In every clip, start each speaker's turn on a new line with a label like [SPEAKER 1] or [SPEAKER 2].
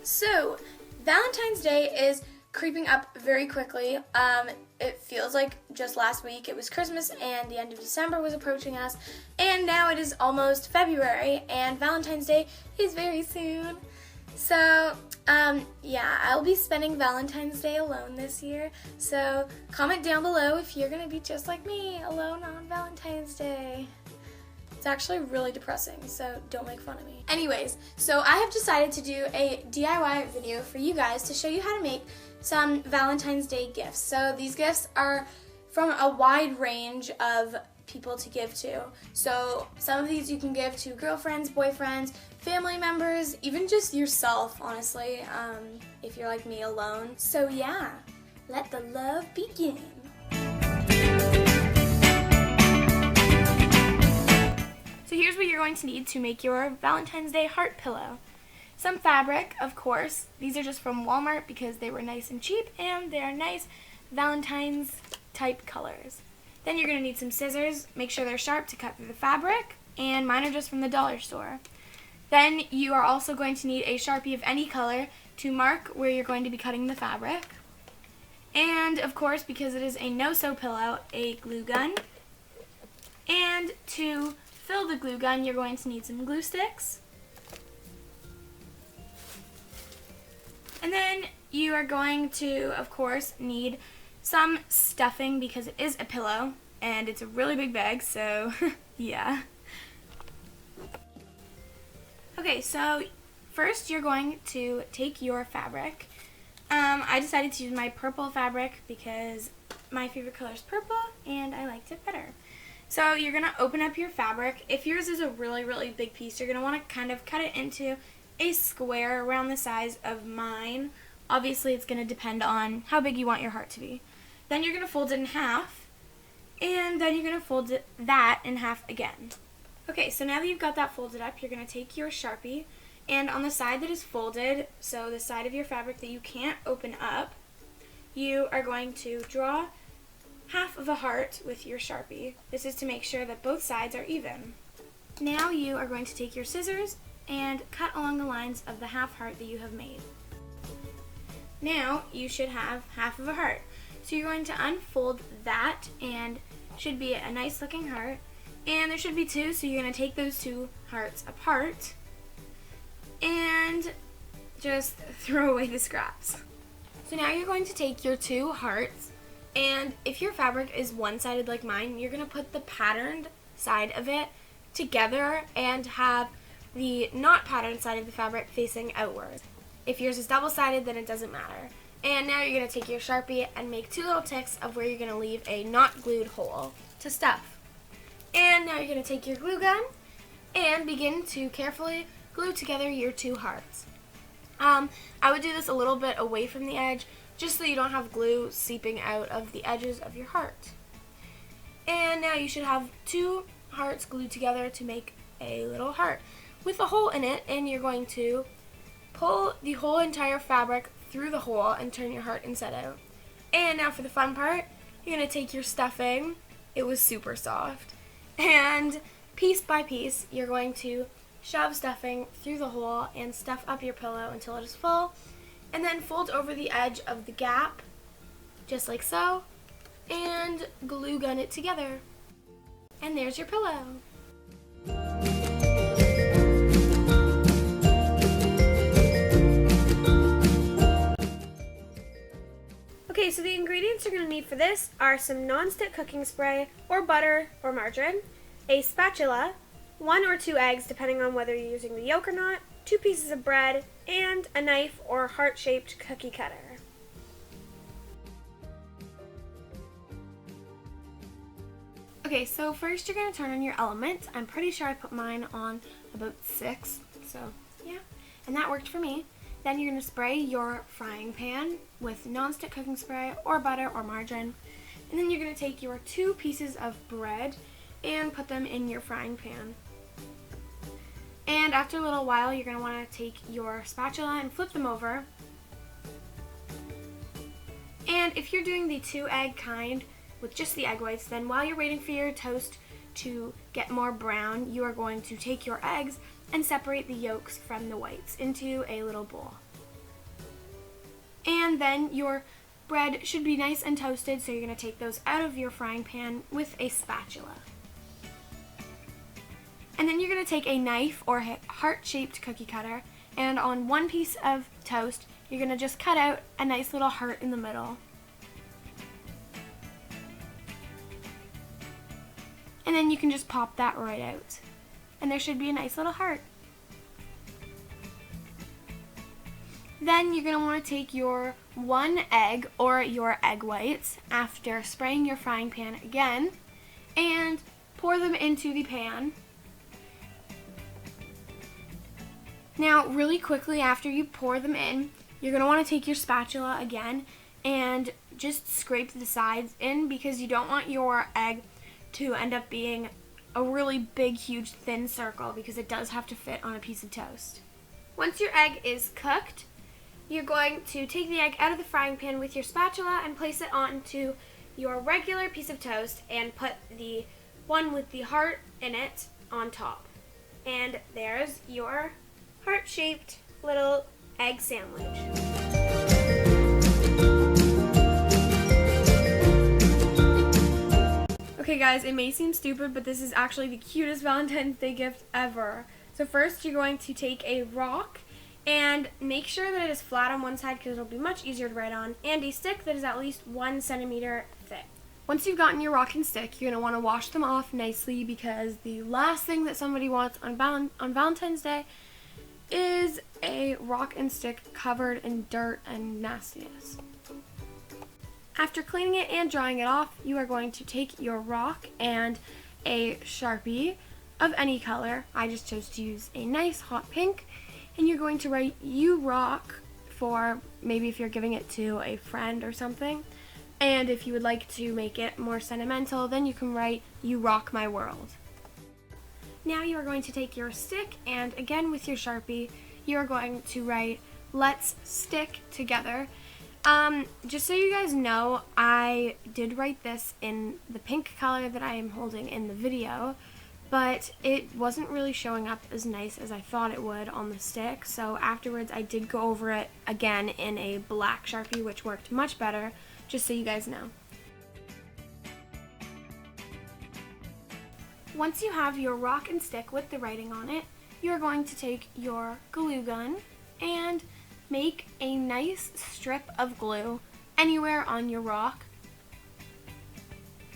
[SPEAKER 1] So, Valentine's Day is creeping up very quickly. It feels like just last week it was Christmas and the end of December was approaching us, and now it is almost February and Valentine's Day is very soon. So, yeah, I'll be spending Valentine's Day alone this year, so comment down below if you're gonna be just like me, alone on Valentine's Day. It's actually really depressing, so don't make fun of me. Anyways, so I have decided to do a DIY video for you guys to show you how to make some Valentine's Day gifts. So these gifts are from a wide range of people to give to. So some of these you can give to girlfriends, boyfriends, family members, even just yourself, honestly, if you're like me, alone. So yeah, let the love begin. So here's what you're going to need to make your Valentine's Day heart pillow. Some fabric, of course. These are just from Walmart because they were nice and cheap and they're nice Valentine's type colors. Then you're going to need some scissors. Make sure they're sharp to cut through the fabric, and mine are just from the dollar store. Then you are also going to need a Sharpie of any color to mark where you're going to be cutting the fabric. And of course, because it is a no-sew pillow, a glue gun. And to fill the glue gun, you're going to need some glue sticks. And then you are going to, of course, need some stuffing because it is a pillow and it's a really big bag, so yeah. Okay, so first you're going to take your fabric. I decided to use my purple fabric because my favorite color is purple and I liked it better. So you're going to open up your fabric. If yours is a really, really big piece, you're going to want to kind of cut it into a square around the size of mine. Obviously, it's going to depend on how big you want your heart to be. Then you're going to fold it in half, and then you're going to fold that in half again. Okay, so now that you've got that folded up, you're going to take your Sharpie, and on the side that is folded, so the side of your fabric that you can't open up, you are going to draw half of a heart with your Sharpie. This is to make sure that both sides are even. Now you are going to take your scissors and cut along the lines of the half heart that you have made. Now you should have half of a heart. So you're going to unfold that and should be a nice looking heart. And there should be two, so you're going to take those two hearts apart and just throw away the scraps. So now you're going to take your two hearts, and if your fabric is one-sided like mine, you're going to put the patterned side of it together and have the not patterned side of the fabric facing outward. If yours is double-sided, then it doesn't matter. And now you're going to take your Sharpie and make two little ticks of where you're going to leave a not glued hole to stuff. And now you're going to take your glue gun and begin to carefully glue together your two hearts. I would do this a little bit away from the edge just so you don't have glue seeping out of the edges of your heart. And now you should have two hearts glued together to make a little heart with a hole in it, and you're going to pull the whole entire fabric through the hole and turn your heart inside out. And now for the fun part, you're going to take your stuffing. It was super soft. And piece by piece, you're going to shove stuffing through the hole and stuff up your pillow until it is full. And then fold over the edge of the gap, just like so, and glue gun it together. And there's your pillow. Okay, so the ingredients you're going to need for this are some non-stick cooking spray, or butter, or margarine, a spatula, 1 or 2 eggs depending on whether you're using the yolk or not, 2 pieces of bread, and a knife or heart-shaped cookie cutter. Okay, so first you're going to turn on your element. I'm pretty sure I put mine on about 6, so yeah, and that worked for me. Then you're going to spray your frying pan with non-stick cooking spray or butter or margarine. And then you're going to take your 2 pieces of bread and put them in your frying pan. And after a little while, you're going to want to take your spatula and flip them over. And if you're doing the 2-egg kind with just the egg whites, then while you're waiting for your toast to get more brown, you are going to take your eggs and separate the yolks from the whites into a little bowl. And then your bread should be nice and toasted, so you're going to take those out of your frying pan with a spatula. And then you're going to take a knife or heart-shaped cookie cutter, and on one piece of toast, you're going to just cut out a nice little heart in the middle. And then you can just pop that right out. And there should be a nice little heart. Then you're going to want to take your one egg or your egg whites after spraying your frying pan again and pour them into the pan. Now, really quickly after you pour them in, you're going to want to take your spatula again and just scrape the sides in, because you don't want your egg to end up being a really big, huge, thin circle, because it does have to fit on a piece of toast. Once your egg is cooked, you're going to take the egg out of the frying pan with your spatula and place it onto your regular piece of toast and put the one with the heart in it on top. And there's your heart-shaped little egg sandwich. Okay guys, it may seem stupid, but this is actually the cutest Valentine's Day gift ever. So first you're going to take a rock and make sure that it is flat on one side, because it'll be much easier to write on, and a stick that is at least 1 centimeter thick. Once you've gotten your rock and stick, you're going to want to wash them off nicely, because the last thing that somebody wants on Valentine's Day is a rock and stick covered in dirt and nastiness. After cleaning it and drying it off, you are going to take your rock and a Sharpie of any color. I just chose to use a nice hot pink. And you're going to write "You Rock" for maybe if you're giving it to a friend or something. And if you would like to make it more sentimental, then you can write "You Rock My World." Now you are going to take your stick, and again with your Sharpie, you are going to write "Let's Stick Together." Just so you guys know, I did write this in the pink color that I am holding in the video, but it wasn't really showing up as nice as I thought it would on the stick, so afterwards I did go over it again in a black Sharpie, which worked much better, just so you guys know. Once you have your rock and stick with the writing on it, you're going to take your glue gun and make a nice strip of glue anywhere on your rock.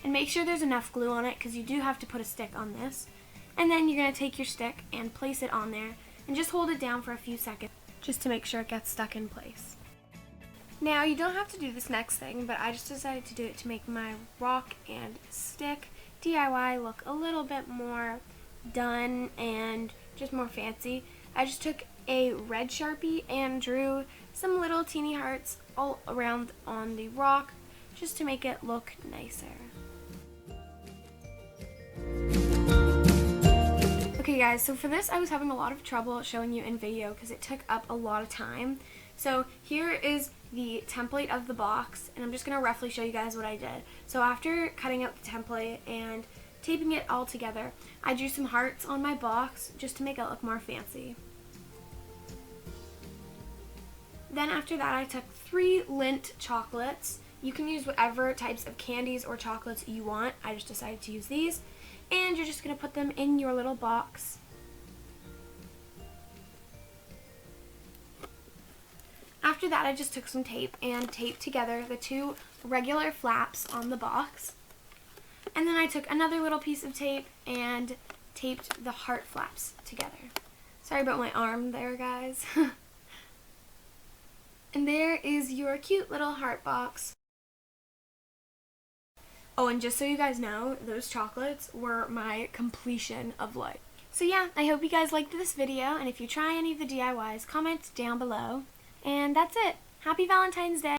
[SPEAKER 1] And make sure there's enough glue on it, because you do have to put a stick on this. And then you're going to take your stick and place it on there and just hold it down for a few seconds just to make sure it gets stuck in place. Now, you don't have to do this next thing, but I just decided to do it to make my rock and stick DIY look a little bit more done and just more fancy. I just took a red Sharpie and drew some little teeny hearts all around on the rock just to make it look nicer. Okay guys, so for this I was having a lot of trouble showing you in video because it took up a lot of time. So here is the template of the box, and I'm just going to roughly show you guys what I did. So after cutting out the template and taping it all together, I drew some hearts on my box just to make it look more fancy. Then after that I took 3 Lindt chocolates. You can use whatever types of candies or chocolates you want. I just decided to use these. And you're just going to put them in your little box. After that, I just took some tape and taped together the 2 regular flaps on the box. And then I took another little piece of tape and taped the heart flaps together. Sorry about my arm there, guys. And there is your cute little heart box. Oh, and just so you guys know, those chocolates were my completion of life. So yeah, I hope you guys liked this video, and if you try any of the DIYs, comment down below. And that's it. Happy Valentine's Day!